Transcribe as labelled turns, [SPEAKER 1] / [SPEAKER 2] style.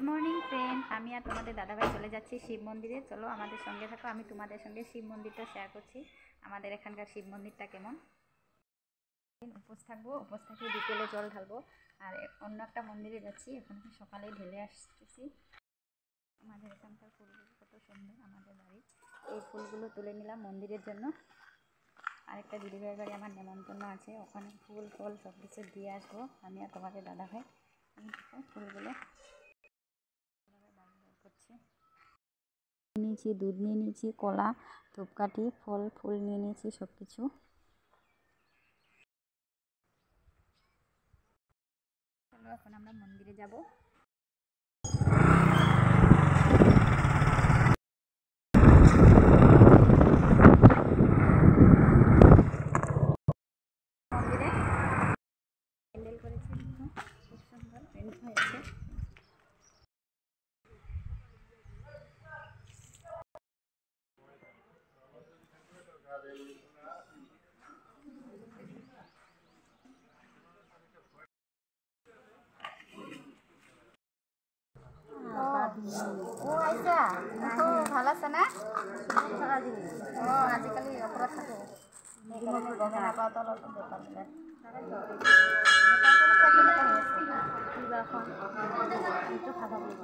[SPEAKER 1] Good morning friend, আমি আর তোমাদের দাদাভাই চলে যাচ্ছি শিব মন্দিরে। চলো আমাদের সঙ্গে থাকো, আমি তোমাদের সঙ্গে শিব মন্দিরটা শেয়ার করছি। আমাদের এখানকার শিব মন্দিরটা কেমন। উপোস থাকবো, উপোস থেকে বিকেলে জল ঢালবো। আর অন্য একটা মন্দিরে যাচ্ছি, এখন আমি সকালে ঢেলে আসতেছি। আমাদের এখানকার ফুলগুলো কত সুন্দর, আমাদের বাড়ির এই ফুলগুলো তুলে নিলাম মন্দিরের জন্য। আরেকটা দিদিভাইয়ের বাড়ি আমার নেমন্তন্ন আছে, ওখানে ফুল ফল সব কিছু দিয়ে আসবো আমি আর তোমাদের দাদাভাই। ফুলগুলো করছি, নিয়েছি দুধ নিয়ে নিয়েছি, কলা, ধূপকাঠি, ফল ফুল নিয়ে নিয়েছি সব কিছু। চলো এখন আমরা মন্দিরে যাব। মন্দিরে প্যান্ডেল করেছে, খুব সুন্দর প্যান্ডেল হয়েছে। ভাল আছে না? আজিকালি অপরাধ থাকে, গমে নাপাওঁ তলত বেপাৰবিলাক। খাব লাগিব।